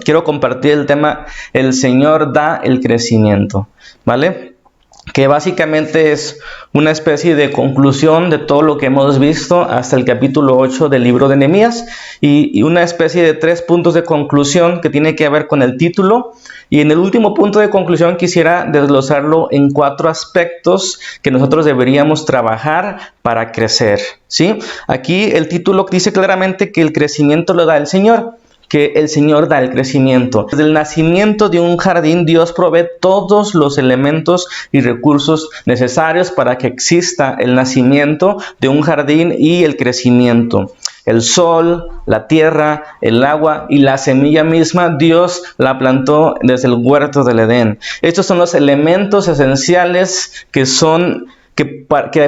quiero compartir el tema El Señor da el crecimiento, ¿vale? Que básicamente es una especie de conclusión de todo lo que hemos visto hasta el capítulo 8 del libro de Nehemías y una especie de 3 puntos de conclusión que tiene que ver con el título. Y en el último punto de conclusión quisiera desglosarlo en 4 aspectos que nosotros deberíamos trabajar para crecer, ¿sí? Aquí el título dice claramente que el crecimiento lo da el Señor, que el Señor da el crecimiento. Desde el nacimiento de un jardín, Dios provee todos los elementos y recursos necesarios para que exista el nacimiento de un jardín y el crecimiento. El sol, la tierra, el agua y la semilla misma, Dios la plantó desde el huerto del Edén. Estos son los elementos esenciales que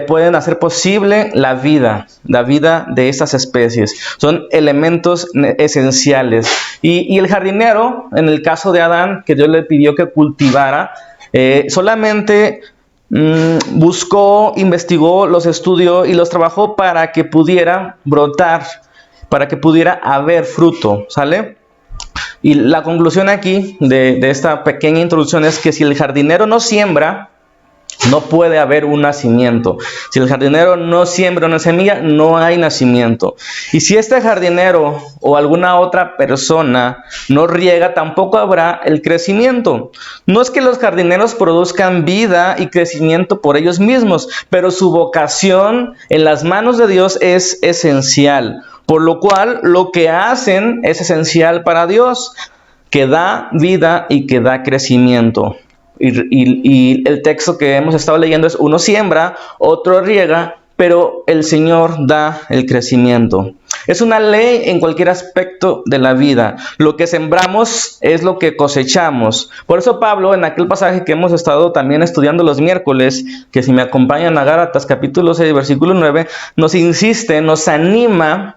pueden hacer posible la vida de estas especies. Son elementos esenciales. Y el jardinero, en el caso de Adán, que Dios le pidió que cultivara, solamente buscó, investigó, los estudió y los trabajó para que pudiera brotar, para que pudiera haber fruto, ¿sale? Y la conclusión aquí de esta pequeña introducción es que si el jardinero no siembra, no puede haber un nacimiento. Si el jardinero no siembra una semilla, no hay nacimiento. Y si este jardinero o alguna otra persona no riega, tampoco habrá el crecimiento. No es que los jardineros produzcan vida y crecimiento por ellos mismos, pero su vocación en las manos de Dios es esencial. Por lo cual, lo que hacen es esencial para Dios, que da vida y que da crecimiento. Y el texto que hemos estado leyendo es: uno siembra, otro riega, pero el Señor da el crecimiento. Es una ley en cualquier aspecto de la vida. Lo que sembramos es lo que cosechamos. Por eso Pablo, en aquel pasaje que hemos estado también estudiando los miércoles, que si me acompañan a Gálatas capítulo 6, versículo 9, nos insiste, nos anima,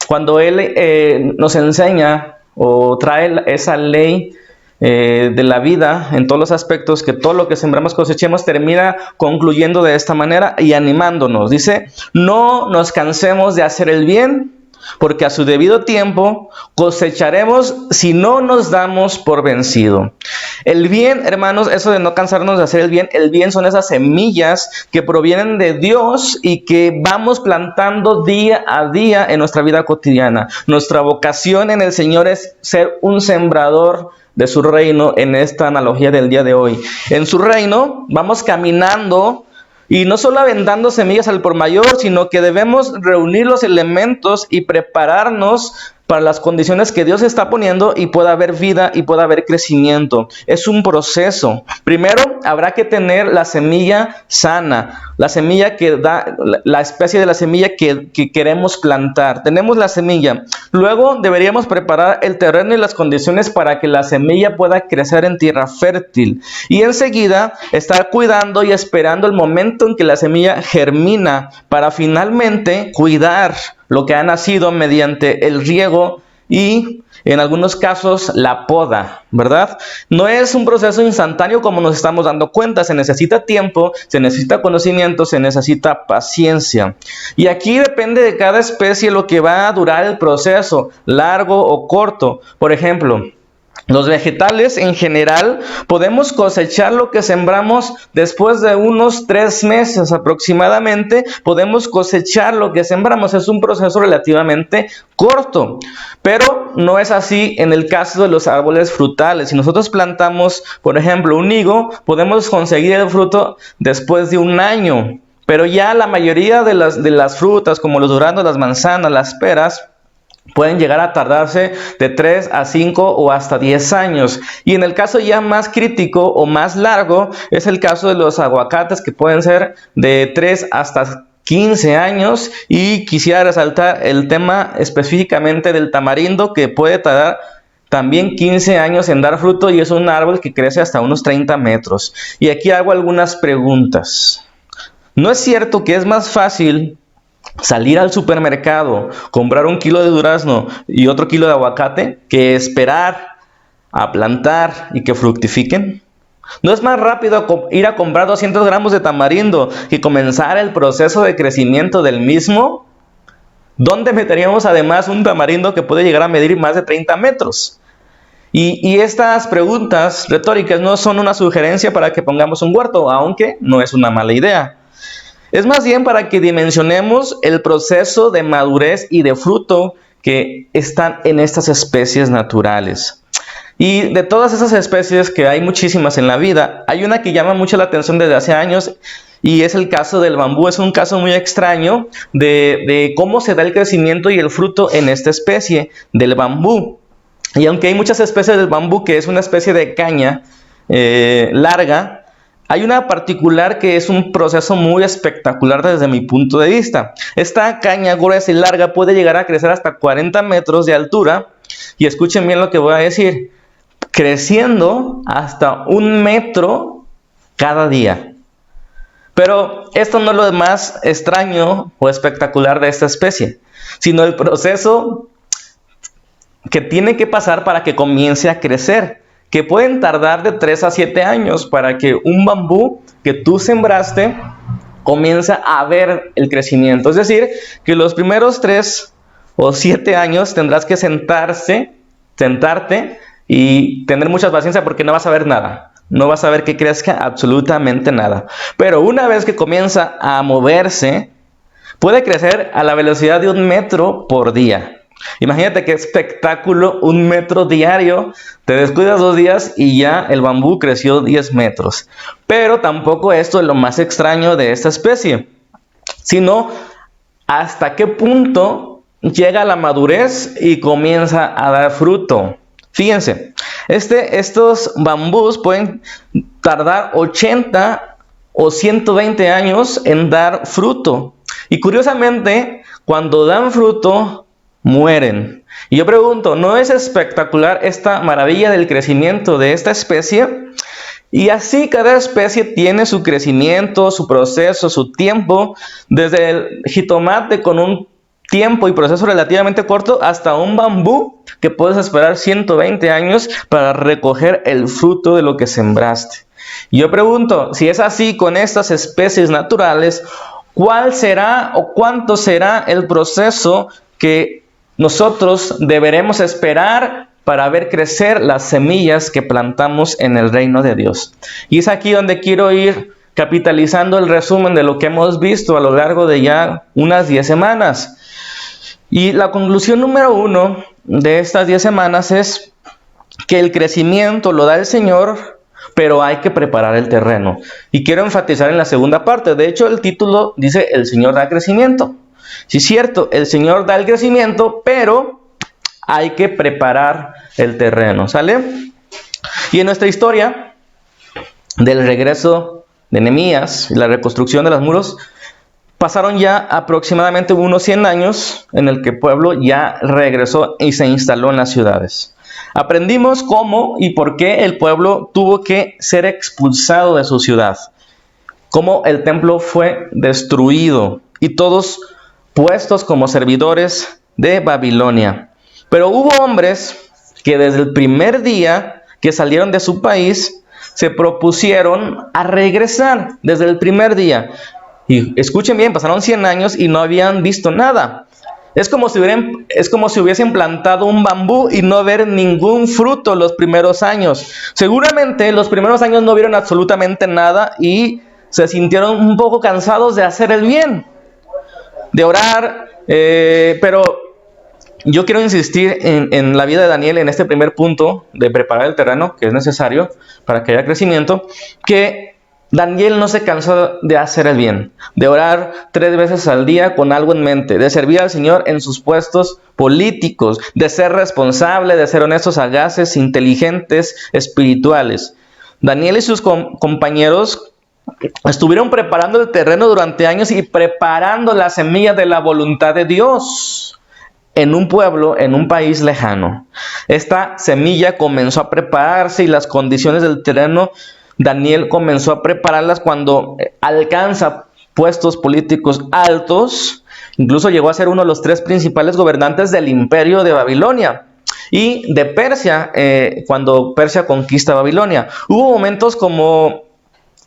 cuando él nos enseña o trae esa ley de la vida en todos los aspectos, que todo lo que sembramos cosechemos, termina concluyendo de esta manera y animándonos. Dice: no nos cansemos de hacer el bien, porque a su debido tiempo cosecharemos si no nos damos por vencido. El bien, hermanos, eso de no cansarnos de hacer el bien son esas semillas que provienen de Dios y que vamos plantando día a día en nuestra vida cotidiana. Nuestra vocación en el Señor es ser un sembrador de su reino, en esta analogía del día de hoy. En su reino vamos caminando y no solo aventando semillas al por mayor, sino que debemos reunir los elementos y prepararnos para las condiciones que Dios está poniendo y pueda haber vida y pueda haber crecimiento. Es un proceso. Primero habrá que tener la semilla sana, la semilla que da, la especie de la semilla que queremos plantar. Tenemos la semilla. Luego deberíamos preparar el terreno y las condiciones para que la semilla pueda crecer en tierra fértil. Y enseguida estar cuidando y esperando el momento en que la semilla germina para finalmente cuidar lo que ha nacido mediante el riego y, en algunos casos, la poda, ¿verdad? No es un proceso instantáneo como nos estamos dando cuenta. Se necesita tiempo, se necesita conocimiento, se necesita paciencia. Y aquí depende de cada especie lo que va a durar el proceso, largo o corto. Por ejemplo, los vegetales en general podemos cosechar lo que sembramos después de unos 3 meses aproximadamente. Podemos cosechar lo que sembramos. Es un proceso relativamente corto, pero no es así en el caso de los árboles frutales. Si nosotros plantamos, por ejemplo, un higo, podemos conseguir el fruto después de 1 año. Pero ya la mayoría de las frutas, como los duranos, las manzanas, las peras, pueden llegar a tardarse de 3 a 5 o hasta 10 años. Y en el caso ya más crítico o más largo, es el caso de los aguacates, que pueden ser de 3 hasta 15 años. Y quisiera resaltar el tema específicamente del tamarindo, que puede tardar también 15 años en dar fruto, y es un árbol que crece hasta unos 30 metros. Y aquí hago algunas preguntas. ¿No es cierto que es más fácil salir al supermercado, comprar 1 kilo de durazno y otro kilo de aguacate, que esperar a plantar y que fructifiquen? ¿No es más rápido ir a comprar 200 gramos de tamarindo y comenzar el proceso de crecimiento del mismo? ¿Dónde meteríamos además un tamarindo que puede llegar a medir más de 30 metros? Y estas preguntas retóricas no son una sugerencia para que pongamos un huerto, aunque no es una mala idea. Es más bien para que dimensionemos el proceso de madurez y de fruto que están en estas especies naturales. Y de todas esas especies, que hay muchísimas en la vida, hay una que llama mucho la atención desde hace años, y es el caso del bambú. Es un caso muy extraño de cómo se da el crecimiento y el fruto en esta especie del bambú. Y aunque hay muchas especies del bambú, que es una especie de caña larga, hay una particular que es un proceso muy espectacular desde mi punto de vista. Esta caña gruesa y larga puede llegar a crecer hasta 40 metros de altura, y escuchen bien lo que voy a decir, creciendo hasta 1 metro cada día. Pero esto no es lo más extraño o espectacular de esta especie, sino el proceso que tiene que pasar para que comience a crecer, que pueden tardar de 3 a 7 años para que un bambú que tú sembraste comience a ver el crecimiento. Es decir, que los primeros 3 o 7 años tendrás que sentarte y tener mucha paciencia, porque no vas a ver nada. No vas a ver que crezca absolutamente nada. Pero una vez que comienza a moverse, puede crecer a la velocidad de 1 metro por día. Imagínate qué espectáculo, 1 metro diario. Te descuidas 2 días y ya el bambú creció 10 metros. Pero tampoco esto es lo más extraño de esta especie, sino hasta qué punto llega a la madurez y comienza a dar fruto. Fíjense, estos bambús pueden tardar 80 o 120 años en dar fruto. Y curiosamente, cuando dan fruto, mueren. Y yo pregunto, ¿no es espectacular esta maravilla del crecimiento de esta especie? Y así cada especie tiene su crecimiento, su proceso, su tiempo, desde el jitomate con un tiempo y proceso relativamente corto hasta un bambú que puedes esperar 120 años para recoger el fruto de lo que sembraste. Y yo pregunto, si es así con estas especies naturales, ¿cuál será o cuánto será el proceso que nosotros deberemos esperar para ver crecer las semillas que plantamos en el reino de Dios? Y es aquí donde quiero ir capitalizando el resumen de lo que hemos visto a lo largo de ya unas 10 semanas. Y la conclusión número 1 de estas 10 semanas es que el crecimiento lo da el Señor, pero hay que preparar el terreno. Y quiero enfatizar en la segunda parte. De hecho, el título dice: el Señor da crecimiento. Sí, es cierto, el Señor da el crecimiento, pero hay que preparar el terreno, ¿sale? Y en nuestra historia del regreso de Nehemías y la reconstrucción de los muros, pasaron ya aproximadamente unos 100 años en el que el pueblo ya regresó y se instaló en las ciudades. Aprendimos cómo y por qué el pueblo tuvo que ser expulsado de su ciudad, cómo el templo fue destruido y todos puestos como servidores de Babilonia. Pero hubo hombres que desde el primer día que salieron de su país se propusieron a regresar desde el primer día. Y escuchen bien, pasaron 100 años y no habían visto nada. Es como si hubiesen plantado un bambú y no ver ningún fruto los primeros años. Seguramente los primeros años no vieron absolutamente nada y se sintieron un poco cansados de hacer el bien, de orar, pero yo quiero insistir en la vida de Daniel en este primer punto de preparar el terreno, que es necesario para que haya crecimiento, que Daniel no se cansó de hacer el bien, de orar 3 veces al día con algo en mente, de servir al Señor en sus puestos políticos, de ser responsable, de ser honestos, sagaces, inteligentes, espirituales. Daniel y sus compañeros estuvieron preparando el terreno durante años y preparando la semilla de la voluntad de Dios en un pueblo, en un país lejano. Esta semilla comenzó a prepararse y las condiciones del terreno, Daniel comenzó a prepararlas cuando alcanza puestos políticos altos. Incluso llegó a ser uno de los 3 principales gobernantes del imperio de Babilonia y de Persia, cuando Persia conquista Babilonia. Hubo momentos como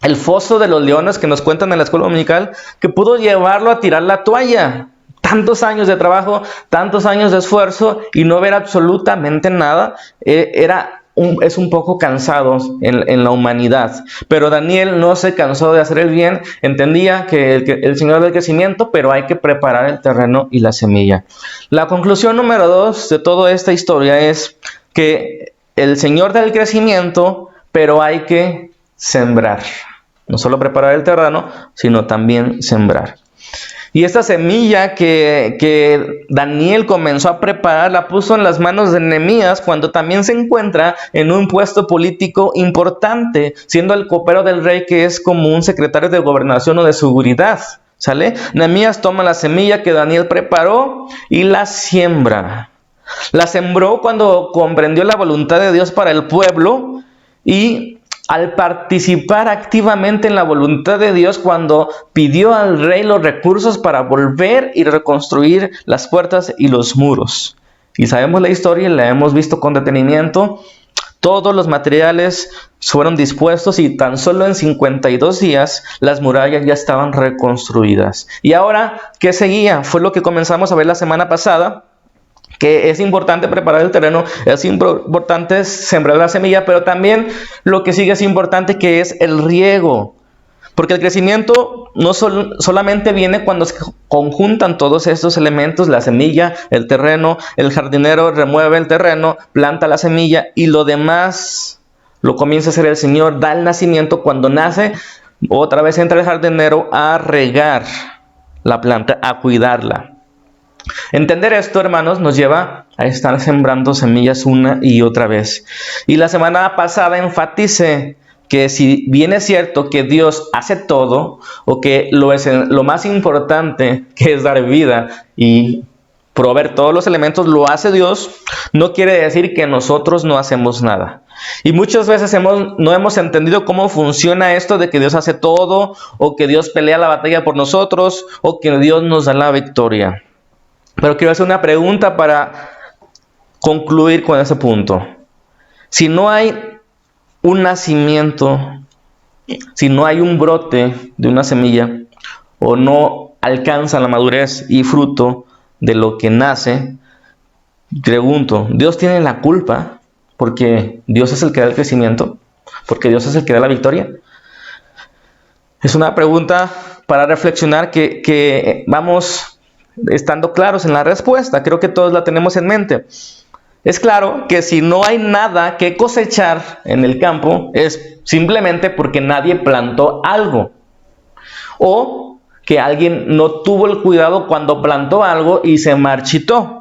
el foso de los leones que nos cuentan en la escuela dominical, que pudo llevarlo a tirar la toalla. Tantos años de trabajo, tantos años de esfuerzo y no ver absolutamente nada. Era es un poco cansado en la humanidad. Pero Daniel no se cansó de hacer el bien, entendía que el Señor del crecimiento, pero hay que preparar el terreno y la semilla. La conclusión número 2 de toda esta historia es que el Señor da el crecimiento, pero hay que sembrar. No solo preparar el terreno, sino también sembrar. Y esta semilla que Daniel comenzó a preparar la puso en las manos de Nehemías cuando también se encuentra en un puesto político importante, siendo el copero del rey, que es como un secretario de gobernación o de seguridad. ¿Sale? Nehemías toma la semilla que Daniel preparó y la siembra. La sembró cuando comprendió la voluntad de Dios para el pueblo y al participar activamente en la voluntad de Dios, cuando pidió al rey los recursos para volver y reconstruir las puertas y los muros. Y sabemos la historia, la hemos visto con detenimiento. Todos los materiales fueron dispuestos y tan solo en 52 días las murallas ya estaban reconstruidas. Y ahora, ¿qué seguía? Fue lo que comenzamos a ver la semana pasada, que es importante preparar el terreno, es importante sembrar la semilla, pero también lo que sigue es importante, que es el riego. Porque el crecimiento no solamente viene cuando se conjuntan todos estos elementos: la semilla, el terreno, el jardinero remueve el terreno, planta la semilla y lo demás lo comienza a hacer el Señor. Da el nacimiento cuando nace, otra vez entra el jardinero a regar la planta, a cuidarla. Entender esto, hermanos, nos lleva a estar sembrando semillas una y otra vez. Y la semana pasada enfaticé que si bien es cierto que Dios hace todo, o que lo más importante, que es dar vida y proveer todos los elementos, lo hace Dios, no quiere decir que nosotros no hacemos nada. Y muchas veces no hemos entendido cómo funciona esto de que Dios hace todo, o que Dios pelea la batalla por nosotros, o que Dios nos da la victoria. Pero quiero hacer una pregunta para concluir con ese punto. Si no hay un nacimiento, si no hay un brote de una semilla, o no alcanza la madurez y fruto de lo que nace, pregunto, ¿Dios tiene la culpa porque Dios es el que da el crecimiento? ¿Porque Dios es el que da la victoria? Es una pregunta para reflexionar que vamos estando claros en la respuesta. Creo que todos la tenemos en mente. Es claro que si no hay nada que cosechar en el campo, es simplemente porque nadie plantó algo, o que alguien no tuvo el cuidado cuando plantó algo y se marchitó.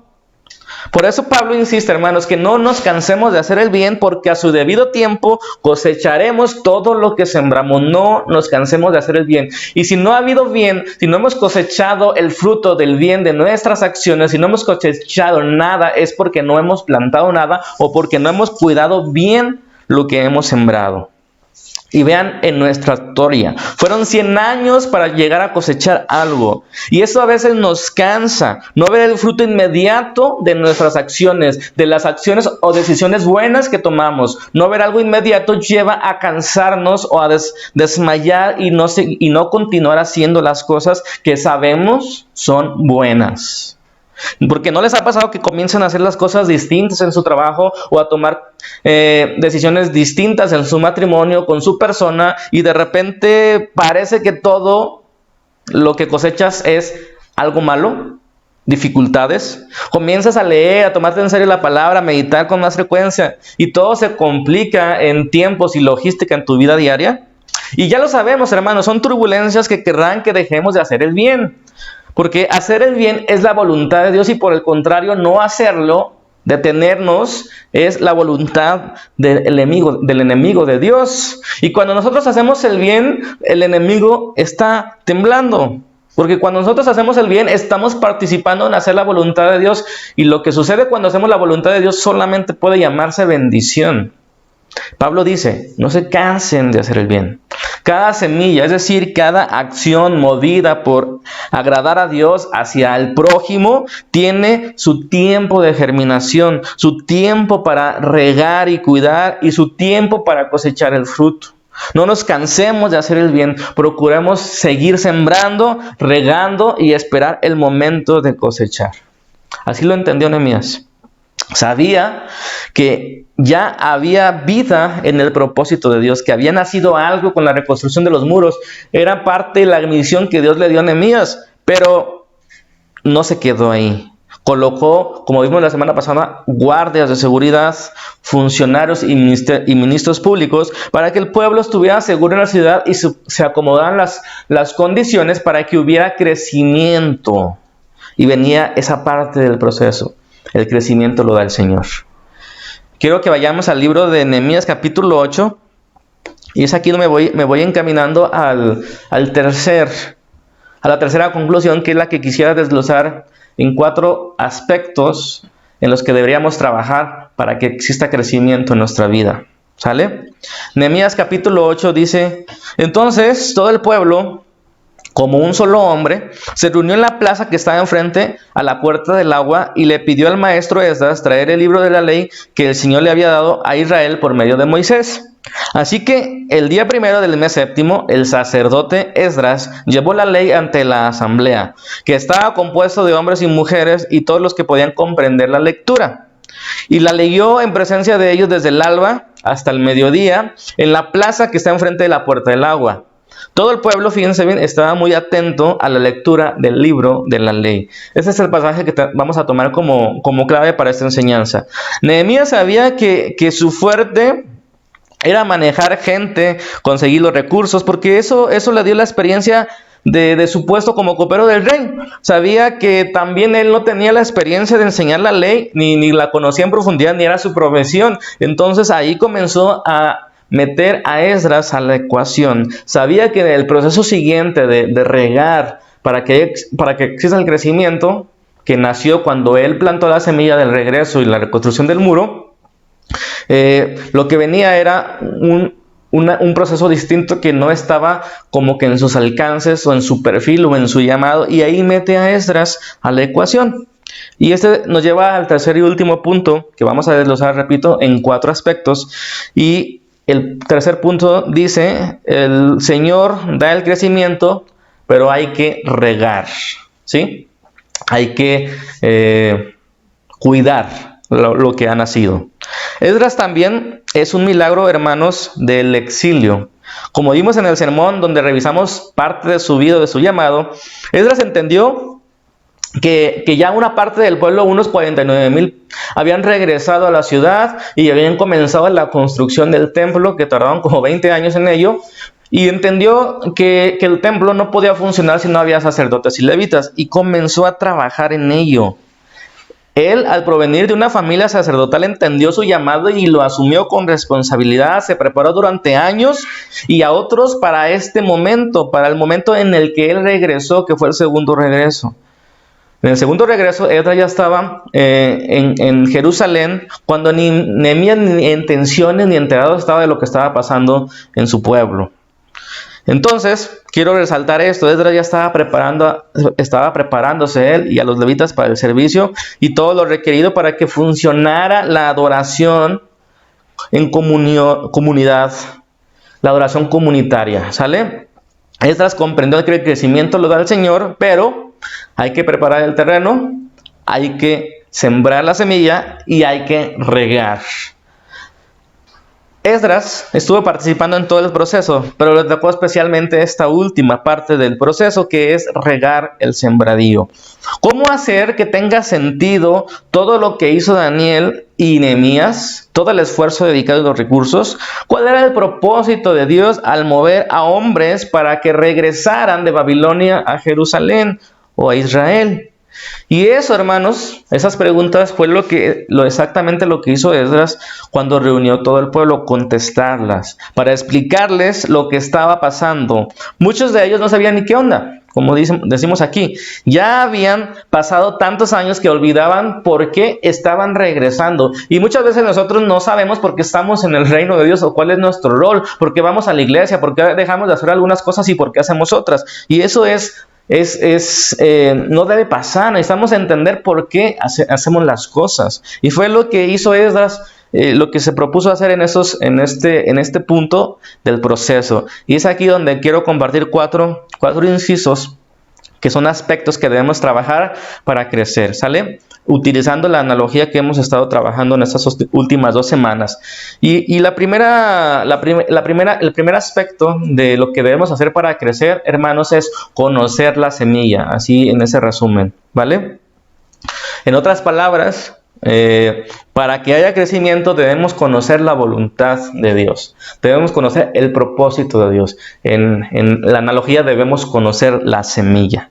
Por eso Pablo insiste, hermanos, que no nos cansemos de hacer el bien, porque a su debido tiempo cosecharemos todo lo que sembramos. No nos cansemos de hacer el bien. Y si no ha habido bien, si no hemos cosechado el fruto del bien de nuestras acciones, si no hemos cosechado nada, es porque no hemos plantado nada, o porque no hemos cuidado bien lo que hemos sembrado. Y vean en nuestra historia, fueron 100 años para llegar a cosechar algo. Y eso a veces nos cansa, no ver el fruto inmediato de nuestras acciones, de las acciones o decisiones buenas que tomamos. No ver algo inmediato lleva a cansarnos o a desmayar y no continuar haciendo las cosas que sabemos son buenas. Porque ¿no les ha pasado que comienzan a hacer las cosas distintas en su trabajo, o a tomar decisiones distintas en su matrimonio, con su persona, y de repente parece que todo lo que cosechas es algo malo, dificultades? Comienzas a leer, a tomarte en serio la palabra, a meditar con más frecuencia, y todo se complica en tiempos y logística en tu vida diaria. Y ya lo sabemos, hermanos, son turbulencias que querrán que dejemos de hacer el bien. Porque hacer el bien es la voluntad de Dios, y por el contrario, no hacerlo, detenernos, es la voluntad del enemigo de Dios. Y cuando nosotros hacemos el bien, el enemigo está temblando. Porque cuando nosotros hacemos el bien, estamos participando en hacer la voluntad de Dios. Y lo que sucede cuando hacemos la voluntad de Dios solamente puede llamarse bendición. Pablo dice, no se cansen de hacer el bien. Cada semilla, es decir, cada acción movida por agradar a Dios hacia el prójimo, tiene su tiempo de germinación, su tiempo para regar y cuidar, y su tiempo para cosechar el fruto. No nos cansemos de hacer el bien, procuremos seguir sembrando, regando y esperar el momento de cosechar. Así lo entendió Nehemías. Sabía que ya había vida en el propósito de Dios, que había nacido algo con la reconstrucción de los muros. Era parte de la misión que Dios le dio a Nehemías, pero no se quedó ahí. Colocó, como vimos la semana pasada, guardias de seguridad, funcionarios y ministros públicos para que el pueblo estuviera seguro en la ciudad y se acomodaran las condiciones para que hubiera crecimiento. Y venía esa parte del proceso. El crecimiento lo da el Señor. Quiero que vayamos al libro de Nehemías capítulo 8. Y es aquí donde me voy encaminando a la tercera conclusión, que es la que quisiera desglosar en 4 aspectos en los que deberíamos trabajar para que exista crecimiento en nuestra vida. ¿Sale? Nehemías capítulo 8 dice: entonces todo el pueblo, como un solo hombre, se reunió en la plaza que estaba enfrente a la puerta del agua y le pidió al maestro Esdras traer el libro de la ley que el Señor le había dado a Israel por medio de Moisés. Así que el día primero del mes séptimo, el sacerdote Esdras llevó la ley ante la asamblea, que estaba compuesto de hombres y mujeres y todos los que podían comprender la lectura. Y la leyó en presencia de ellos desde el alba hasta el mediodía en la plaza que está enfrente de la puerta del agua. Todo el pueblo, fíjense bien, estaba muy atento a la lectura del libro de la ley. Este es el pasaje que vamos a tomar como clave para esta enseñanza. Nehemías sabía que su fuerte era manejar gente, conseguir los recursos, porque eso le dio la experiencia de su puesto como copero del rey. Sabía que también él no tenía la experiencia de enseñar la ley, ni la conocía en profundidad, ni era su profesión. Entonces ahí comenzó a meter a Esdras a la ecuación. Sabía que el proceso siguiente de regar para que exista el crecimiento, que nació cuando él plantó la semilla del regreso y la reconstrucción del muro, lo que venía era un proceso distinto que no estaba como que en sus alcances o en su perfil o en su llamado, y ahí mete a Esdras a la ecuación. Y este nos lleva al tercer y último punto que vamos a desglosar, repito, en 4 aspectos. Y el tercer punto dice: el Señor da el crecimiento, pero hay que regar, ¿sí? Hay que cuidar lo que ha nacido. Esdras también es un milagro, hermanos, del exilio. Como vimos en el sermón donde revisamos parte de su vida, de su llamado, Esdras entendió que ya una parte del pueblo, unos 49,000, habían regresado a la ciudad y habían comenzado la construcción del templo, que tardaron como 20 años en ello, y entendió que el templo no podía funcionar si no había sacerdotes y levitas, y comenzó a trabajar en ello. Él, al provenir de una familia sacerdotal, entendió su llamado y lo asumió con responsabilidad. Se preparó durante años, y a otros para este momento, para el momento en el que él regresó, que fue el segundo regreso. En el segundo regreso, Esdras ya estaba en Jerusalén, cuando ni Nehemías ni en tensiones ni enterado estaba de lo que estaba pasando en su pueblo. Entonces, quiero resaltar esto: Esdras ya estaba preparándose él y a los levitas para el servicio y todo lo requerido para que funcionara la adoración en comunidad, la adoración comunitaria, ¿sale? Esdras comprendió que el crecimiento lo da el Señor, pero hay que preparar el terreno, hay que sembrar la semilla y hay que regar. Esdras estuvo participando en todo el proceso, pero le tocó especialmente esta última parte del proceso, que es regar el sembradío. ¿Cómo hacer que tenga sentido todo lo que hizo Daniel y Nehemías, todo el esfuerzo dedicado y los recursos? ¿Cuál era el propósito de Dios al mover a hombres para que regresaran de Babilonia a Jerusalén o a Israel? Y eso, hermanos, esas preguntas fue exactamente lo que hizo Esdras cuando reunió todo el pueblo, contestarlas, para explicarles lo que estaba pasando. Muchos de ellos no sabían ni qué onda, como decimos aquí. Ya habían pasado tantos años que olvidaban por qué estaban regresando. Y muchas veces nosotros no sabemos por qué estamos en el reino de Dios o cuál es nuestro rol, por qué vamos a la iglesia, por qué dejamos de hacer algunas cosas y por qué hacemos otras. Y eso no debe pasar. Necesitamos entender por qué hacemos las cosas. Y fue lo que hizo Esdras, lo que se propuso hacer en este punto del proceso. Y es aquí donde quiero compartir cuatro incisos que son aspectos que debemos trabajar para crecer, ¿sale? utilizando la analogía que hemos estado trabajando en estas últimas 2 semanas. Y el primer aspecto de lo que debemos hacer para crecer, hermanos, es conocer la semilla, así en ese resumen, ¿vale? En otras palabras, para que haya crecimiento debemos conocer la voluntad de Dios, debemos conocer el propósito de Dios. En la analogía debemos conocer la semilla.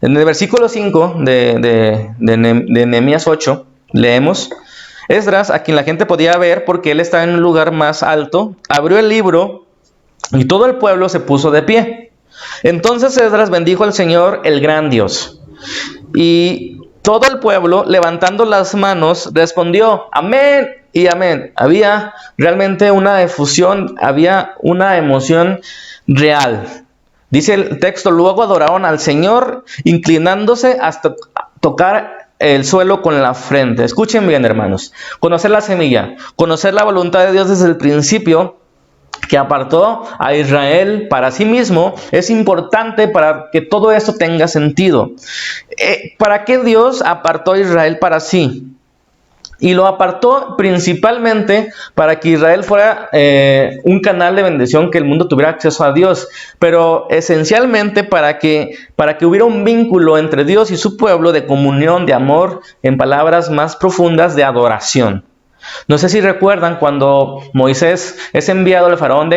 En el versículo 5 de Nehemías 8 leemos: Esdras, a quien la gente podía ver porque él estaba en un lugar más alto, abrió el libro y todo el pueblo se puso de pie. Entonces Esdras bendijo al Señor, el gran Dios. Y todo el pueblo, levantando las manos, respondió: amén y amén. Había realmente una efusión, había una emoción real. Dice el texto: luego adoraron al Señor, inclinándose hasta tocar el suelo con la frente. Escuchen bien, hermanos. Conocer la semilla, conocer la voluntad de Dios desde el principio, que apartó a Israel para sí mismo, es importante para que todo esto tenga sentido. ¿Para qué Dios apartó a Israel para sí? Y lo apartó principalmente para que Israel fuera un canal de bendición, que el mundo tuviera acceso a Dios, pero esencialmente para que hubiera un vínculo entre Dios y su pueblo de comunión, de amor, en palabras más profundas, de adoración. No sé si recuerdan cuando Moisés es enviado al faraón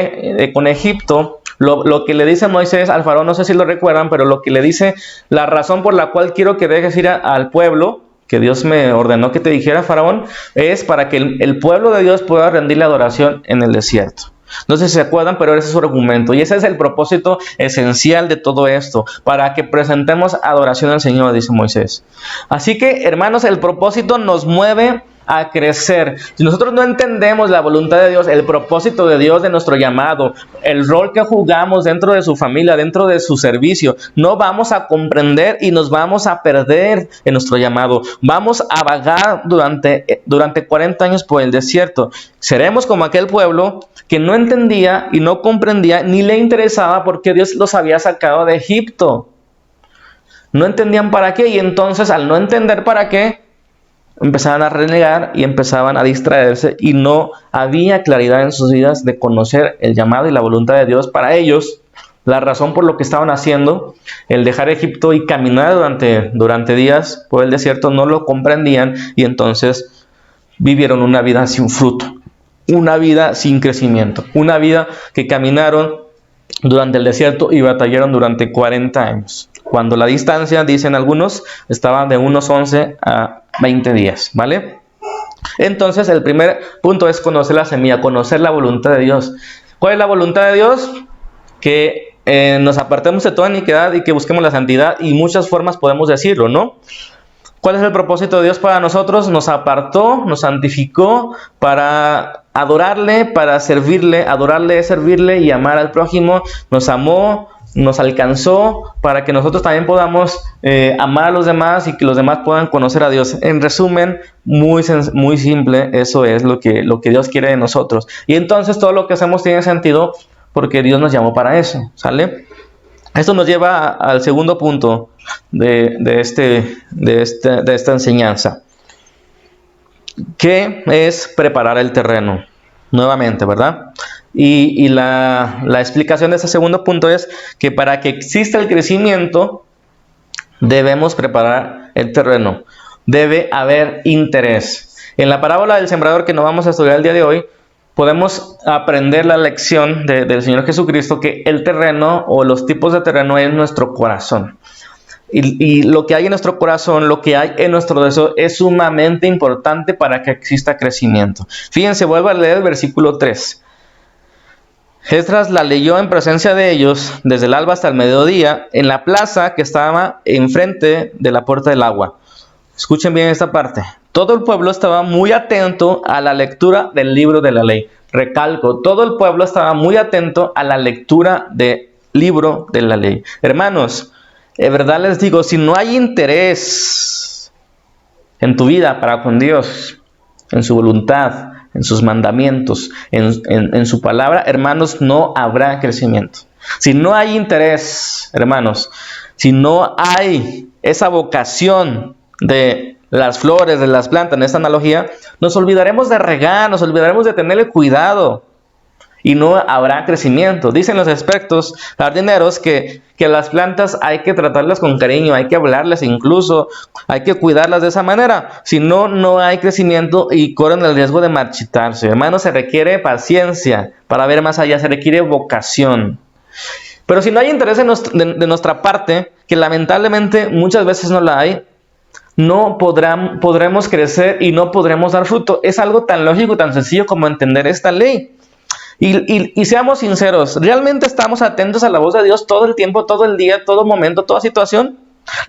con Egipto, lo que le dice Moisés al faraón, no sé si lo recuerdan, pero lo que le dice: la razón por la cual quiero que dejes ir al pueblo, que Dios me ordenó que te dijera, faraón, es para que el pueblo de Dios pueda rendirle adoración en el desierto. No sé si se acuerdan, pero ese es su argumento. Y ese es el propósito esencial de todo esto, para que presentemos adoración al Señor, dice Moisés. Así que, hermanos, el propósito nos mueve a crecer. Si nosotros no entendemos la voluntad de Dios, el propósito de Dios de nuestro llamado, el rol que jugamos dentro de su familia, dentro de su servicio, no vamos a comprender y nos vamos a perder en nuestro llamado. Vamos a vagar durante 40 años por el desierto. Seremos como aquel pueblo que no entendía y no comprendía ni le interesaba porque Dios los había sacado de Egipto. No entendían para qué, y entonces al no entender para qué, empezaban a renegar y empezaban a distraerse, y no había claridad en sus vidas de conocer el llamado y la voluntad de Dios para ellos. La razón por lo que estaban haciendo, el dejar Egipto y caminar durante días por el desierto, no lo comprendían, y entonces vivieron una vida sin fruto, una vida sin crecimiento, una vida que caminaron durante el desierto y batallaron durante 40 años. Cuando la distancia, dicen algunos, estaba de unos 11 a 20 días, ¿vale? Entonces, el primer punto es conocer la semilla, conocer la voluntad de Dios. ¿Cuál es la voluntad de Dios? Que nos apartemos de toda iniquidad y que busquemos la santidad, y muchas formas podemos decirlo, ¿no? ¿Cuál es el propósito de Dios para nosotros? Nos apartó, nos santificó para adorarle, para servirle. Adorarle es servirle y amar al prójimo. Nos amó, nos alcanzó para que nosotros también podamos amar a los demás y que los demás puedan conocer a Dios. En resumen, muy simple, eso es lo que Dios quiere de nosotros. Y entonces todo lo que hacemos tiene sentido porque Dios nos llamó para eso, ¿sale? Esto nos lleva al segundo punto de esta enseñanza, que es preparar el terreno. Nuevamente, ¿verdad? Y la explicación de este segundo punto es que para que exista el crecimiento, debemos preparar el terreno. Debe haber interés. En la parábola del sembrador, que no vamos a estudiar el día de hoy, podemos aprender la lección del Señor Jesucristo, que el terreno o los tipos de terreno es nuestro corazón. Y lo que hay en nuestro corazón, lo que hay en nuestro deseo, es sumamente importante para que exista crecimiento. Fíjense, vuelvo a leer el versículo 3. Esdras la leyó en presencia de ellos desde el alba hasta el mediodía en la plaza que estaba enfrente de la puerta del agua. Escuchen bien esta parte. Todo el pueblo estaba muy atento a la lectura del libro de la ley. Recalco, todo el pueblo estaba muy atento a la lectura del libro de la ley. Hermanos, de verdad les digo, si no hay interés en tu vida para con Dios, en su voluntad, en sus mandamientos, en su palabra, hermanos, no habrá crecimiento. Si no hay interés, hermanos, si no hay esa vocación de las flores, de las plantas, en esta analogía, nos olvidaremos de regar, nos olvidaremos de tenerle cuidado y no habrá crecimiento. Dicen los expertos jardineros que las plantas hay que tratarlas con cariño, hay que hablarles incluso, hay que cuidarlas de esa manera. Si no, no hay crecimiento y corren el riesgo de marchitarse. Hermanos, se requiere paciencia para ver más allá, se requiere vocación. Pero si no hay interés de nuestra parte, que lamentablemente muchas veces no la hay, no podremos crecer y no podremos dar fruto. Es algo tan lógico, tan sencillo como entender esta ley. Y seamos sinceros, ¿realmente estamos atentos a la voz de Dios todo el tiempo, todo el día, todo momento, toda situación?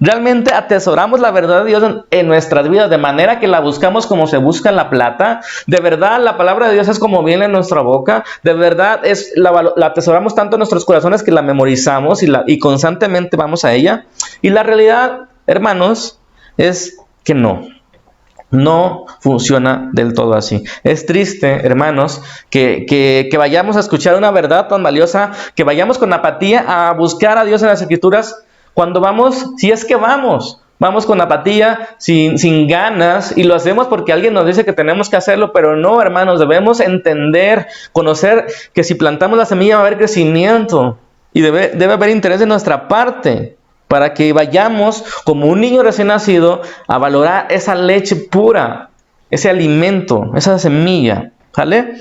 ¿Realmente atesoramos la verdad de Dios en nuestras vidas de manera que la buscamos como se busca la plata? ¿De verdad la palabra de Dios es como viene en nuestra boca? ¿De verdad la atesoramos tanto en nuestros corazones que la memorizamos y constantemente vamos a ella? Y la realidad, hermanos, es que no funciona del todo así. Es triste, hermanos, que vayamos a escuchar una verdad tan valiosa, que vayamos con apatía a buscar a Dios en las Escrituras, cuando vamos, si es que vamos con apatía, sin ganas, y lo hacemos porque alguien nos dice que tenemos que hacerlo, pero no, hermanos, debemos entender, conocer que si plantamos la semilla va a haber crecimiento, y debe haber interés de nuestra parte, para que vayamos como un niño recién nacido a valorar esa leche pura, ese alimento, esa semilla, ¿vale?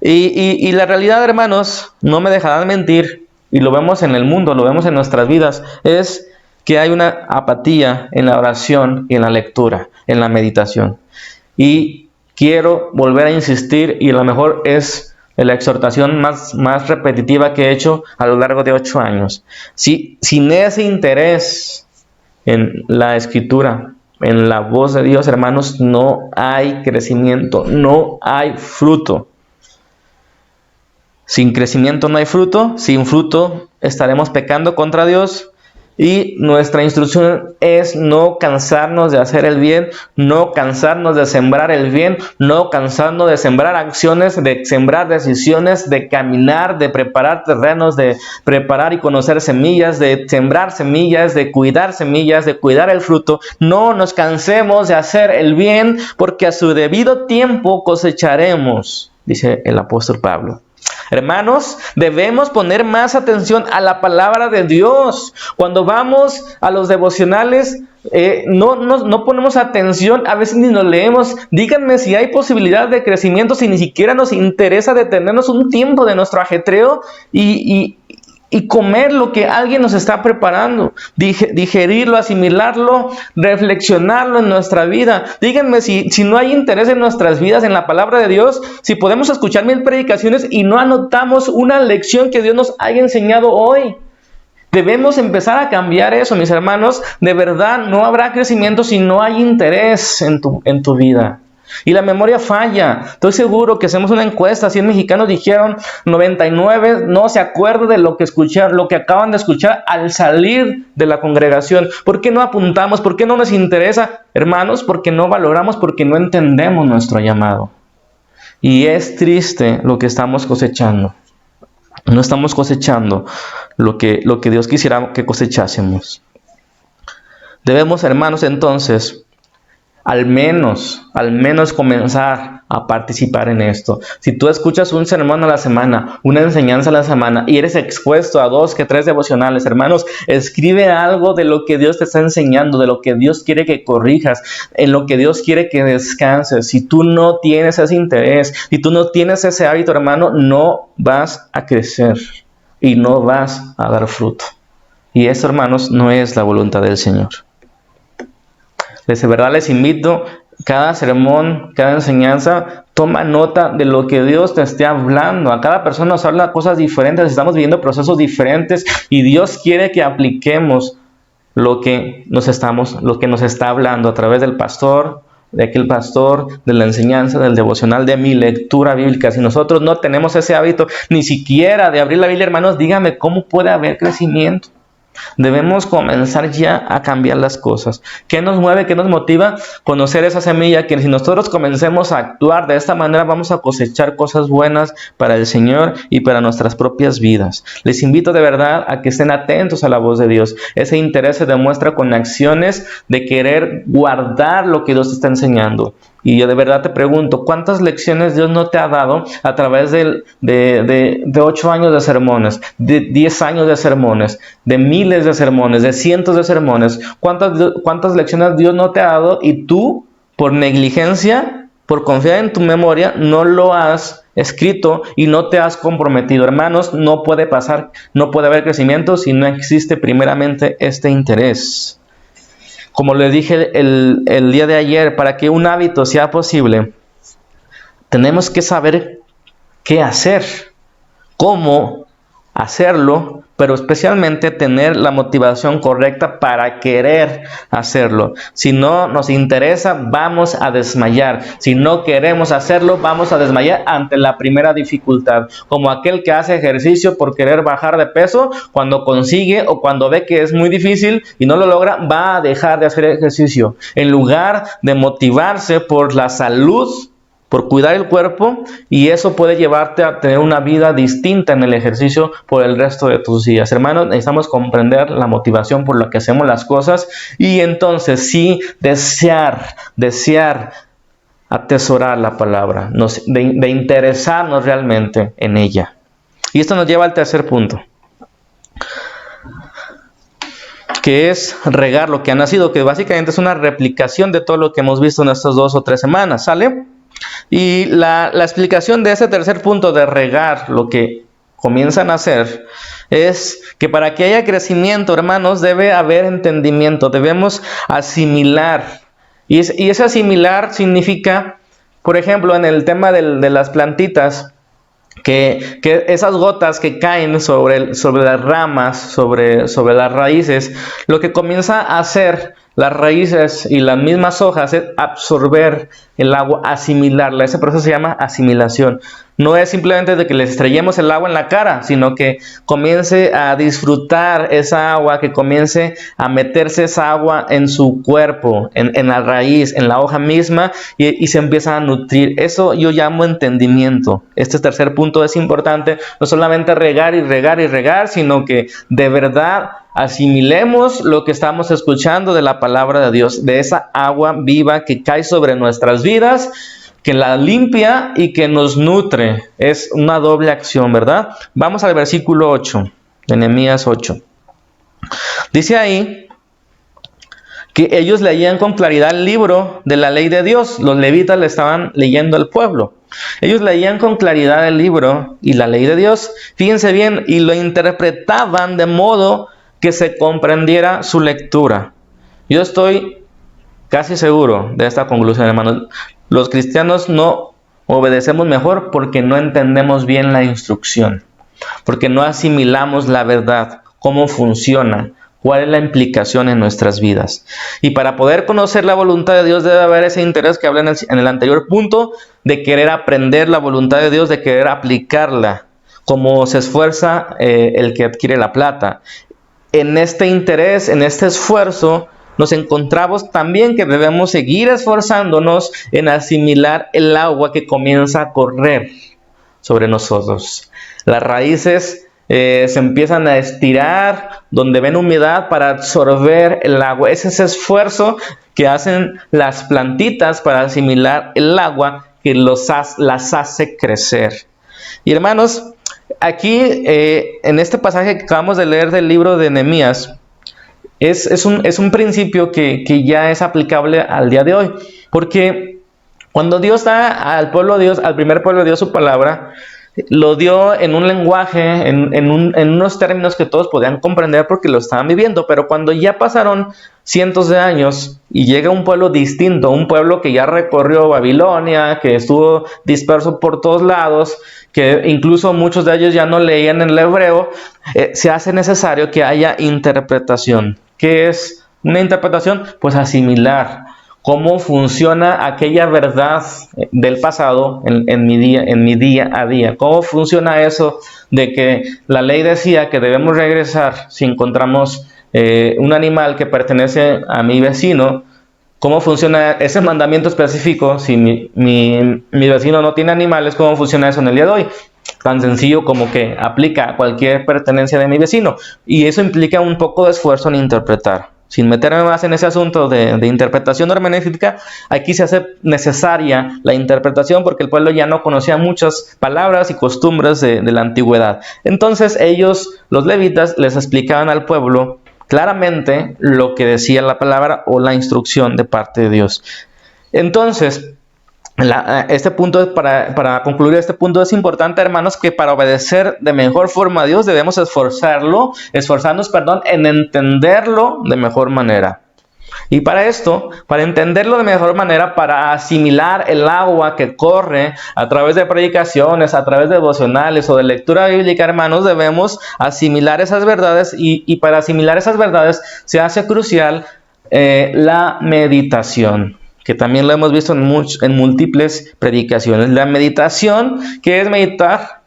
Y la realidad, hermanos, no me dejarán mentir, y lo vemos en el mundo, lo vemos en nuestras vidas, es que hay una apatía en la oración y en la lectura, en la meditación. Y quiero volver a insistir, y a lo mejor es la exhortación más repetitiva que he hecho a lo largo de 8 años. Sin ese interés en la Escritura, en la voz de Dios, hermanos, no hay crecimiento, no hay fruto. Sin crecimiento no hay fruto, sin fruto estaremos pecando contra Dios. Y nuestra instrucción es no cansarnos de hacer el bien, no cansarnos de sembrar el bien, no cansarnos de sembrar acciones, de sembrar decisiones, de caminar, de preparar terrenos, de preparar y conocer semillas, de sembrar semillas, de cuidar el fruto. No nos cansemos de hacer el bien, porque a su debido tiempo cosecharemos, dice el apóstol Pablo. Hermanos, debemos poner más atención a la palabra de Dios. Cuando vamos a los devocionales, no ponemos atención, a veces ni nos leemos. Díganme si hay posibilidad de crecimiento, si ni siquiera nos interesa detenernos un tiempo de nuestro ajetreo y comer lo que alguien nos está preparando, digerirlo, asimilarlo, reflexionarlo en nuestra vida. Díganme si no hay interés en nuestras vidas, en la palabra de Dios, si podemos escuchar 1000 predicaciones y no anotamos una lección que Dios nos haya enseñado hoy. Debemos empezar a cambiar eso, mis hermanos. De verdad, no habrá crecimiento si no hay interés en tu vida. Y la memoria falla. Estoy seguro que hacemos una encuesta, 100 mexicanos dijeron 99 no se acuerdan de lo que escucharon, lo que acaban de escuchar al salir de la congregación. ¿Por qué no apuntamos? ¿Por qué no nos interesa? Hermanos, porque no valoramos, porque no entendemos nuestro llamado. Y es triste lo que estamos cosechando. No estamos cosechando lo que Dios quisiera que cosechásemos. Debemos, hermanos, entonces al menos comenzar a participar en esto. Si tú escuchas un sermón a la semana, una enseñanza a la semana y eres expuesto a 2 que 3 devocionales, hermanos, escribe algo de lo que Dios te está enseñando, de lo que Dios quiere que corrijas, en lo que Dios quiere que descanses. Si tú no tienes ese interés, si tú no tienes ese hábito, hermano, no vas a crecer y no vas a dar fruto. Y eso, hermanos, no es la voluntad del Señor. De verdad les invito, cada sermón, cada enseñanza, toma nota de lo que Dios te esté hablando. A cada persona nos habla cosas diferentes, estamos viviendo procesos diferentes y Dios quiere que apliquemos lo que nos está hablando a través del pastor, de aquel pastor, de la enseñanza, del devocional, de mi lectura bíblica. Si nosotros no tenemos ese hábito ni siquiera de abrir la Biblia, hermanos, dígame cómo puede haber crecimiento. Debemos comenzar ya a cambiar las cosas. ¿Qué nos mueve? ¿Qué nos motiva? Conocer esa semilla que si nosotros comencemos a actuar de esta manera vamos a cosechar cosas buenas para el Señor y para nuestras propias vidas. Les invito de verdad a que estén atentos a la voz de Dios. Ese interés se demuestra con acciones de querer guardar lo que Dios te está enseñando. Y yo de verdad te pregunto, ¿cuántas lecciones Dios no te ha dado a través de 8 años de sermones, de 10 años de sermones, de miles de sermones, de cientos de sermones? ¿Cuántas lecciones Dios no te ha dado y tú, por negligencia, por confiar en tu memoria, no lo has escrito y no te has comprometido? Hermanos, no puede pasar, no puede haber crecimiento si no existe primeramente este interés. Como les dije el día de ayer, para que un hábito sea posible, tenemos que saber qué hacer, cómo hacerlo, pero especialmente tener la motivación correcta para querer hacerlo. Si no nos interesa, vamos a desmayar. Si no queremos hacerlo, vamos a desmayar ante la primera dificultad. Como aquel que hace ejercicio por querer bajar de peso, cuando consigue o cuando ve que es muy difícil y no lo logra, va a dejar de hacer ejercicio. En lugar de motivarse por la salud, por cuidar el cuerpo, y eso puede llevarte a tener una vida distinta en el ejercicio por el resto de tus días. Hermanos, necesitamos comprender la motivación por la que hacemos las cosas y entonces sí desear atesorar la palabra, de interesarnos realmente en ella. Y esto nos lleva al tercer punto, que es regar lo que ha nacido, que básicamente es una replicación de todo lo que hemos visto en estas 2 o 3 semanas, ¿sale? Y la explicación de ese tercer punto de regar lo que comienzan a hacer es que para que haya crecimiento, hermanos, debe haber entendimiento, debemos asimilar. Y ese asimilar significa, por ejemplo, en el tema de las plantitas, que esas gotas que caen sobre las ramas, sobre las raíces, lo que comienza a hacer las raíces y las mismas hojas es absorber el agua, asimilarla. Ese proceso se llama asimilación. No es simplemente de que les estrellemos el agua en la cara, sino que comience a disfrutar esa agua, que comience a meterse esa agua en su cuerpo, en la raíz, en la hoja misma, y se empieza a nutrir. Eso yo llamo entendimiento. Este tercer punto es importante, no solamente regar y regar y regar, sino que de verdad asimilemos lo que estamos escuchando de la palabra de Dios, de esa agua viva que cae sobre nuestras vidas, que la limpia y que nos nutre. Es una doble acción, ¿verdad? Vamos al versículo 8, de Nehemías 8. Dice ahí que ellos leían con claridad el libro de la ley de Dios. Los levitas le estaban leyendo al pueblo. Ellos leían con claridad el libro y la ley de Dios. Fíjense bien, y lo interpretaban de modo que se comprendiera su lectura. Yo estoy casi seguro de esta conclusión, hermanos. Los cristianos no obedecemos mejor porque no entendemos bien la instrucción, porque no asimilamos la verdad, cómo funciona, cuál es la implicación en nuestras vidas. Y para poder conocer la voluntad de Dios debe haber ese interés que hablé en el anterior punto, de querer aprender la voluntad de Dios, de querer aplicarla, como se esfuerza el que adquiere la plata. En este interés, en este esfuerzo, nos encontramos también que debemos seguir esforzándonos en asimilar el agua que comienza a correr sobre nosotros. Las raíces se empiezan a estirar donde ven humedad para absorber el agua. Es ese esfuerzo que hacen las plantitas para asimilar el agua que las hace crecer. Y hermanos, aquí en este pasaje que acabamos de leer del libro de Nehemías, es un principio que ya es aplicable al día de hoy, porque cuando Dios da al pueblo de Dios, al primer pueblo de Dios su palabra, lo dio en un lenguaje, en unos términos que todos podían comprender porque lo estaban viviendo, pero cuando ya pasaron cientos de años y llega un pueblo distinto, un pueblo que ya recorrió Babilonia, que estuvo disperso por todos lados, que incluso muchos de ellos ya no leían en el hebreo, se hace necesario que haya interpretación. ¿Qué es una interpretación? Pues asimilar. cómo funciona aquella verdad del pasado en mi día a día. ¿Cómo funciona eso de que la ley decía que debemos regresar si encontramos un animal que pertenece a mi vecino? ¿Cómo funciona ese mandamiento específico si mi vecino no tiene animales? ¿Cómo funciona eso en el día de hoy? Tan sencillo como que aplica a cualquier pertenencia de mi vecino. Y eso implica un poco de esfuerzo en interpretar. Sin meterme más en ese asunto de interpretación hermenéutica, aquí se hace necesaria la interpretación porque el pueblo ya no conocía muchas palabras y costumbres de la antigüedad. Entonces ellos, los levitas, les explicaban al pueblo claramente lo que decía la palabra o la instrucción de parte de Dios. Entonces, este punto, para concluir este punto, es importante, hermanos, que para obedecer de mejor forma a Dios debemos esforzarnos, en entenderlo de mejor manera. Y para esto, para entenderlo de mejor manera, para asimilar el agua que corre a través de predicaciones, a través de devocionales o de lectura bíblica, hermanos, debemos asimilar esas verdades y para asimilar esas verdades se hace crucial la meditación, que también lo hemos visto en múltiples predicaciones. La meditación, ¿qué es meditar?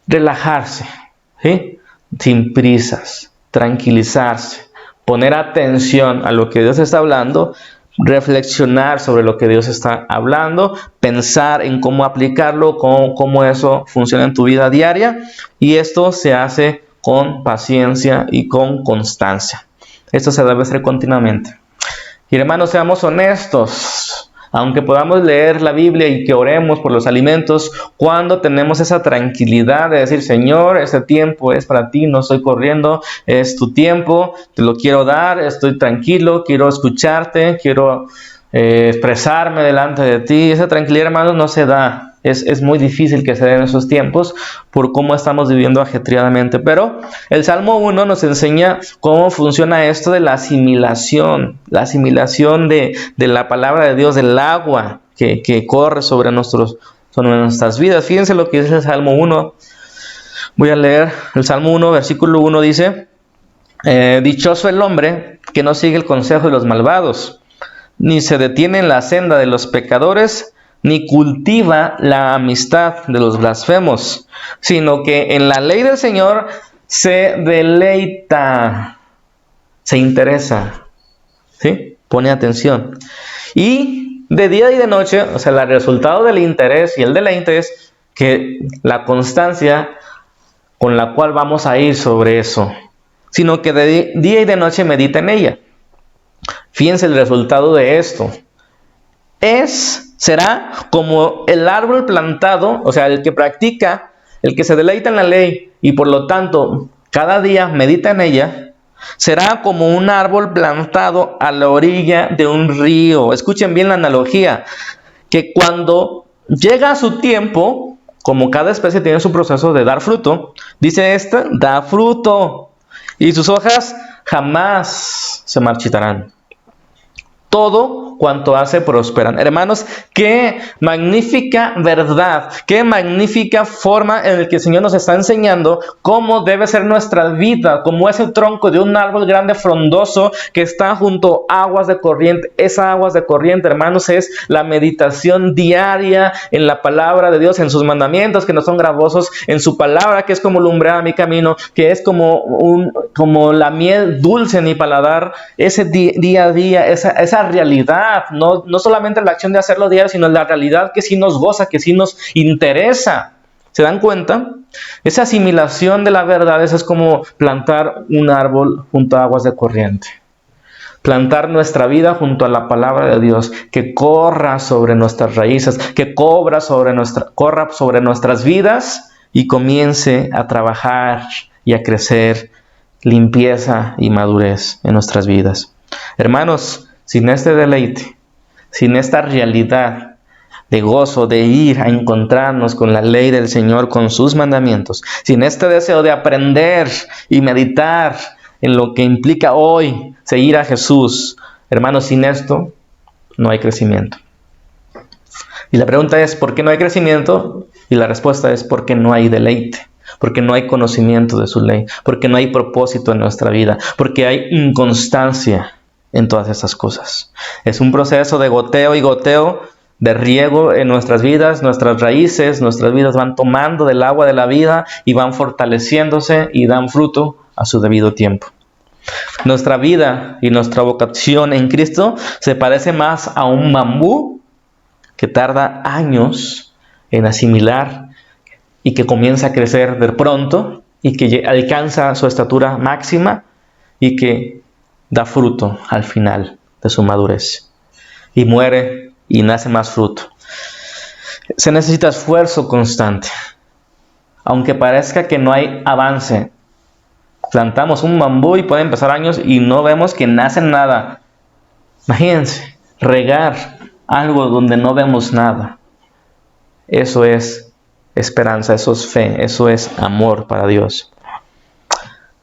Relajarse, ¿sí? Sin prisas, tranquilizarse, poner atención a lo que Dios está hablando, reflexionar sobre lo que Dios está hablando, pensar en cómo aplicarlo, cómo eso funciona en tu vida diaria, y esto se hace con paciencia y con constancia. Esto se debe hacer continuamente. Y hermanos, seamos honestos, aunque podamos leer la Biblia y que oremos por los alimentos, cuando tenemos esa tranquilidad de decir, Señor, este tiempo es para ti, no estoy corriendo, es tu tiempo, te lo quiero dar, estoy tranquilo, quiero escucharte, quiero expresarme delante de ti. Esa tranquilidad, hermanos, no se da. Es muy difícil que se den esos tiempos por cómo estamos viviendo ajetreadamente. Pero el Salmo 1 nos enseña cómo funciona esto de la asimilación de la palabra de Dios, del agua que corre sobre nuestras vidas. Fíjense lo que dice el Salmo 1. Voy a leer el Salmo 1, versículo 1, dice, dichoso el hombre que no sigue el consejo de los malvados, ni se detiene en la senda de los pecadores, ni cultiva la amistad de los blasfemos, sino que en la ley del Señor se deleita, se interesa, ¿sí? Pone atención. Y de día y de noche, o sea, el resultado del interés y el deleite es que la constancia con la cual vamos a ir sobre eso, sino que de día y de noche medita en ella. Fíjense el resultado de esto. Será como el árbol plantado, o sea, el que practica, el que se deleita en la ley y por lo tanto cada día medita en ella, será como un árbol plantado a la orilla de un río. Escuchen bien la analogía, que cuando llega su tiempo, como cada especie tiene su proceso de dar fruto, dice esta, da fruto y sus hojas jamás se marchitarán. Todo cuanto hace prosperan. Hermanos, qué magnífica verdad, qué magnífica forma en la que el Señor nos está enseñando cómo debe ser nuestra vida, como ese tronco de un árbol grande frondoso que está junto a aguas de corriente. Esa aguas de corriente, hermanos, es la meditación diaria en la palabra de Dios, en sus mandamientos que no son gravosos, en su palabra que es como lumbrera mi camino, que es como la miel dulce en mi paladar. Ese día a día, esa realidad, no solamente la acción de hacerlo diario, sino la realidad que sí nos goza, que sí nos interesa. ¿Se dan cuenta? Esa asimilación de la verdad, eso es como plantar un árbol junto a aguas de corriente. Plantar nuestra vida junto a la palabra de Dios, que corra sobre nuestras raíces, que corra sobre nuestras vidas y comience a trabajar y a crecer limpieza y madurez en nuestras vidas. Hermanos, sin este deleite, sin esta realidad de gozo, de ir a encontrarnos con la ley del Señor, con sus mandamientos, sin este deseo de aprender y meditar en lo que implica hoy seguir a Jesús, hermanos, sin esto no hay crecimiento. Y la pregunta es, ¿por qué no hay crecimiento? Y la respuesta es, porque no hay deleite, porque no hay conocimiento de su ley, porque no hay propósito en nuestra vida, porque hay inconstancia. en todas estas cosas. Es un proceso de goteo y goteo, de riego en nuestras vidas, nuestras raíces, nuestras vidas van tomando del agua de la vida y van fortaleciéndose y dan fruto a su debido tiempo. Nuestra vida y nuestra vocación en Cristo se parece más a un bambú que tarda años en asimilar y que comienza a crecer de pronto y que alcanza su estatura máxima y que da fruto al final de su madurez. Y muere y nace más fruto. Se necesita esfuerzo constante. Aunque parezca que no hay avance. Plantamos un bambú y pueden pasar años y no vemos que nace nada. Imagínense, regar algo donde no vemos nada. Eso es esperanza, eso es fe, eso es amor para Dios.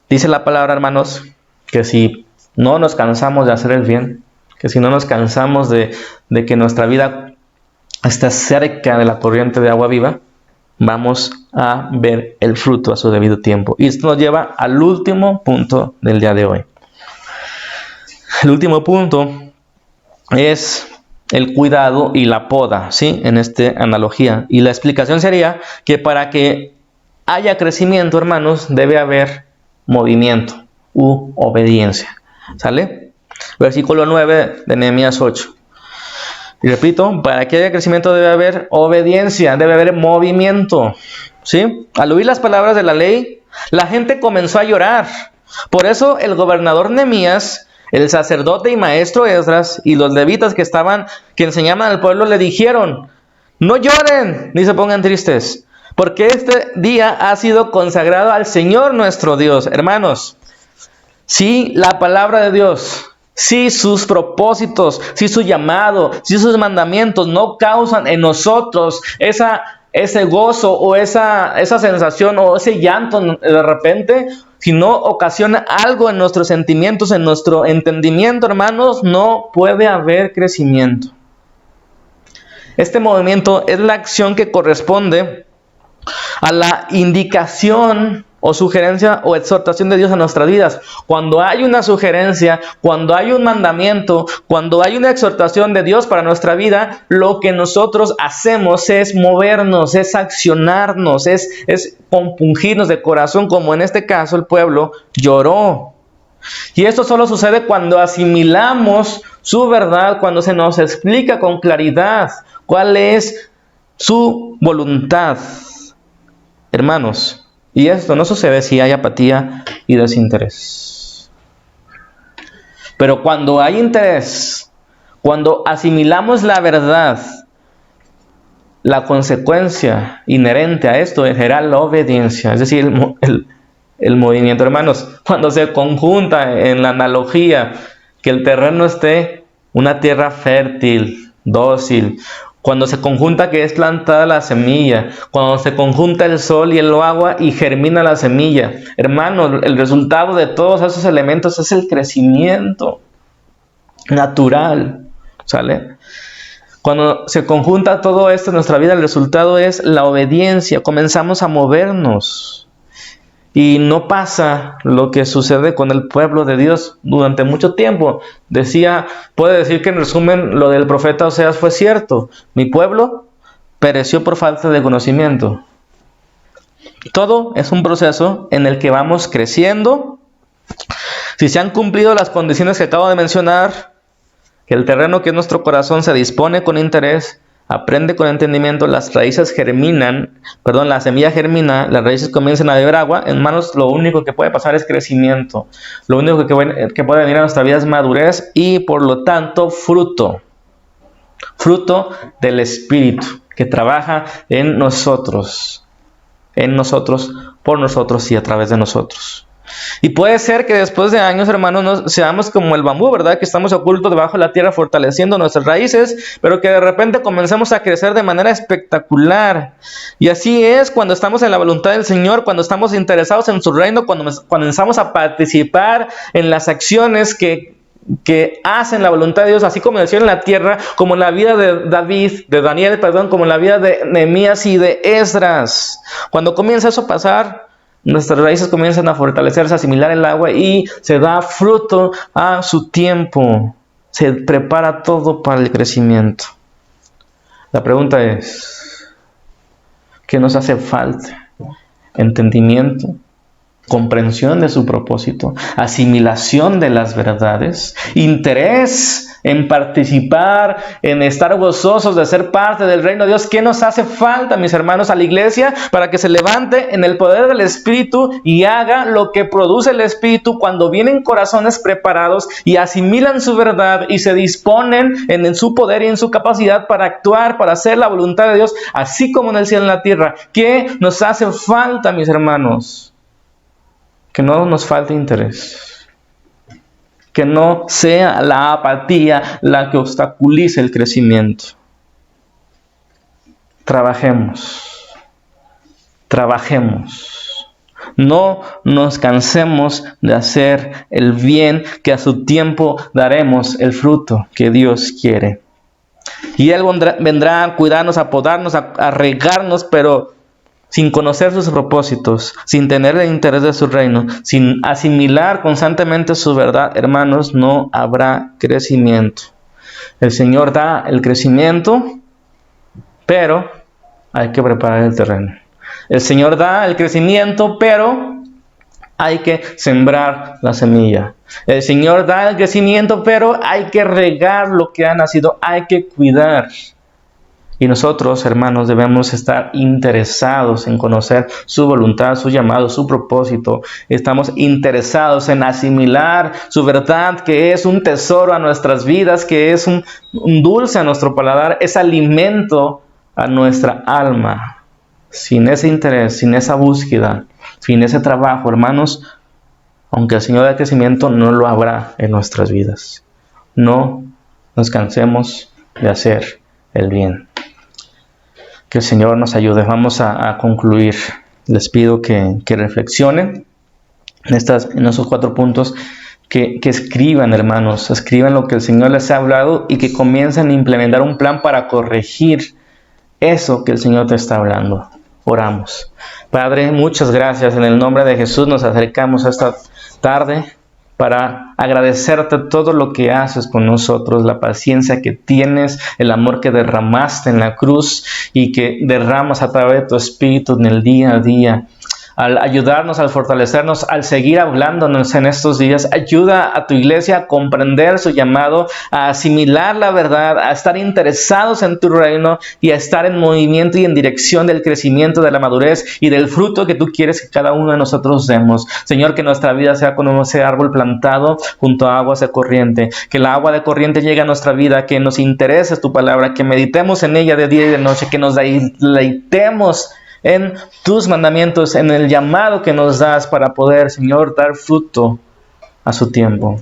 Dice la palabra, hermanos, que si no nos cansamos de hacer el bien, que si no nos cansamos de que nuestra vida está cerca de la corriente de agua viva, vamos a ver el fruto a su debido tiempo. Y esto nos lleva al último punto del día de hoy. El último punto es el cuidado y la poda, ¿sí? En esta analogía. Y la explicación sería que para que haya crecimiento, hermanos, debe haber movimiento u obediencia. ¿Sale? Versículo 9 de Nehemías 8. Y repito, para que haya crecimiento debe haber obediencia, debe haber movimiento. ¿Sí? Al oír las palabras de la ley, la gente comenzó a llorar. Por eso el gobernador Nehemías, el sacerdote y maestro Esdras y los levitas que enseñaban al pueblo le dijeron: no lloren ni se pongan tristes, porque este día ha sido consagrado al Señor nuestro Dios. Hermanos, si la palabra de Dios, si sus propósitos, si su llamado, si sus mandamientos no causan en nosotros ese gozo o esa sensación o ese llanto de repente, si no ocasiona algo en nuestros sentimientos, en nuestro entendimiento, hermanos, no puede haber crecimiento. Este movimiento es la acción que corresponde a la indicación o sugerencia o exhortación de Dios a nuestras vidas. Cuando hay una sugerencia, cuando hay un mandamiento, cuando hay una exhortación de Dios para nuestra vida, lo que nosotros hacemos es movernos, es accionarnos, es compungirnos de corazón, como en este caso el pueblo lloró. Y esto solo sucede cuando asimilamos su verdad, cuando se nos explica con claridad cuál es su voluntad. Hermanos, y esto no sucede si hay apatía y desinterés. Pero cuando hay interés, cuando asimilamos la verdad, la consecuencia inherente a esto será la obediencia, es decir, el movimiento. Hermanos, cuando se conjunta en la analogía que el terreno esté una tierra fértil, dócil, cuando se conjunta que es plantada la semilla, cuando se conjunta el sol y el agua y germina la semilla, hermanos, el resultado de todos esos elementos es el crecimiento natural, ¿sale? Cuando se conjunta todo esto en nuestra vida, el resultado es la obediencia, comenzamos a movernos. Y no pasa lo que sucede con el pueblo de Dios durante mucho tiempo. Puede decir que en resumen lo del profeta Oseas fue cierto. Mi pueblo pereció por falta de conocimiento. Todo es un proceso en el que vamos creciendo. Si se han cumplido las condiciones que acabo de mencionar, que el terreno que es nuestro corazón se dispone con interés, aprende con entendimiento, las raíces la semilla germina, las raíces comienzan a beber agua, hermanos, lo único que puede pasar es crecimiento. Lo único que puede venir a nuestra vida es madurez y por lo tanto fruto. Fruto del Espíritu que trabaja en nosotros, por nosotros y a través de nosotros. Y puede ser que después de años, hermanos, seamos como el bambú, ¿verdad? Que estamos ocultos debajo de la tierra fortaleciendo nuestras raíces, pero que de repente comencemos a crecer de manera espectacular. Y así es cuando estamos en la voluntad del Señor, cuando estamos interesados en su reino, cuando comenzamos a participar en las acciones que hacen la voluntad de Dios, así como decía en la tierra, como en la vida de Daniel, como en la vida de Nehemías y de Esdras. Cuando comienza eso a pasar, Nuestras raíces comienzan a fortalecerse, a asimilar el agua y se da fruto a su tiempo. Se prepara todo para el crecimiento. La pregunta es, ¿qué nos hace falta? Entendimiento, comprensión de su propósito, asimilación de las verdades, interés en participar, en estar gozosos de ser parte del reino de Dios. ¿Qué nos hace falta, mis hermanos, a la iglesia para que se levante en el poder del Espíritu y haga lo que produce el Espíritu cuando vienen corazones preparados y asimilan su verdad y se disponen en su poder y en su capacidad para actuar, para hacer la voluntad de Dios, así como en el cielo y en la tierra? ¿Qué nos hace falta, mis hermanos? Que no nos falte interés. Que no sea la apatía la que obstaculice el crecimiento. Trabajemos. No nos cansemos de hacer el bien, que a su tiempo daremos el fruto que Dios quiere. Y Él vendrá a cuidarnos, a podarnos, a regarnos, pero sin conocer sus propósitos, sin tener el interés de su reino, sin asimilar constantemente su verdad, hermanos, no habrá crecimiento. El Señor da el crecimiento, pero hay que preparar el terreno. El Señor da el crecimiento, pero hay que sembrar la semilla. El Señor da el crecimiento, pero hay que regar lo que ha nacido, hay que cuidar. Y nosotros, hermanos, debemos estar interesados en conocer su voluntad, su llamado, su propósito. Estamos interesados en asimilar su verdad, que es un tesoro a nuestras vidas, que es un dulce a nuestro paladar, es alimento a nuestra alma. Sin ese interés, sin esa búsqueda, sin ese trabajo, hermanos, aunque el Señor dé crecimiento, no lo habrá en nuestras vidas. No nos cansemos de hacer el bien. Que el Señor nos ayude. Vamos a concluir. Les pido que reflexionen en esos 4 puntos, que escriban, hermanos, escriban lo que el Señor les ha hablado y que comiencen a implementar un plan para corregir eso que el Señor te está hablando. Oramos. Padre, muchas gracias. En el nombre de Jesús nos acercamos a esta tarde para agradecerte todo lo que haces con nosotros, la paciencia que tienes, el amor que derramaste en la cruz y que derramas a través de tu Espíritu en el día a día. Al ayudarnos, al fortalecernos, al seguir hablándonos en estos días. Ayuda a tu iglesia a comprender su llamado, a asimilar la verdad, a estar interesados en tu reino y a estar en movimiento y en dirección del crecimiento, de la madurez y del fruto que tú quieres que cada uno de nosotros demos. Señor, que nuestra vida sea como ese árbol plantado junto a aguas de corriente. Que la agua de corriente llegue a nuestra vida, que nos interese tu palabra, que meditemos en ella de día y de noche, que nos deleitemos en tus mandamientos, en el llamado que nos das para poder, Señor, dar fruto a su tiempo.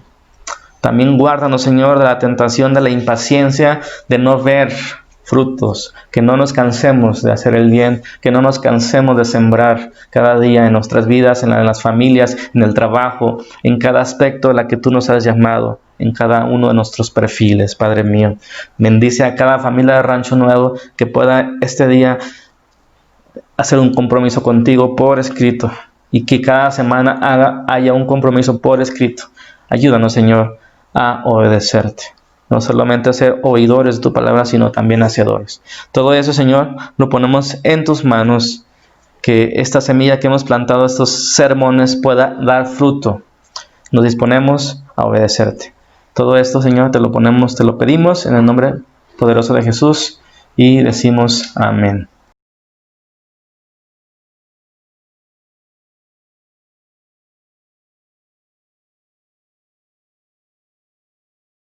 También guárdanos, Señor, de la tentación de la impaciencia, de no ver frutos, que no nos cansemos de hacer el bien, que no nos cansemos de sembrar cada día en nuestras vidas, en las familias, en el trabajo, en cada aspecto de la que tú nos has llamado, en cada uno de nuestros perfiles, Padre mío. Bendice a cada familia de Rancho Nuevo que pueda este día hacer un compromiso contigo por escrito y que cada semana haya un compromiso por escrito. Ayúdanos, Señor, a obedecerte. No solamente a ser oidores de tu palabra, sino también hacedores. Todo eso, Señor, lo ponemos en tus manos. Que esta semilla que hemos plantado, estos sermones, pueda dar fruto. Nos disponemos a obedecerte. Todo esto, Señor, te lo pedimos en el nombre poderoso de Jesús y decimos amén.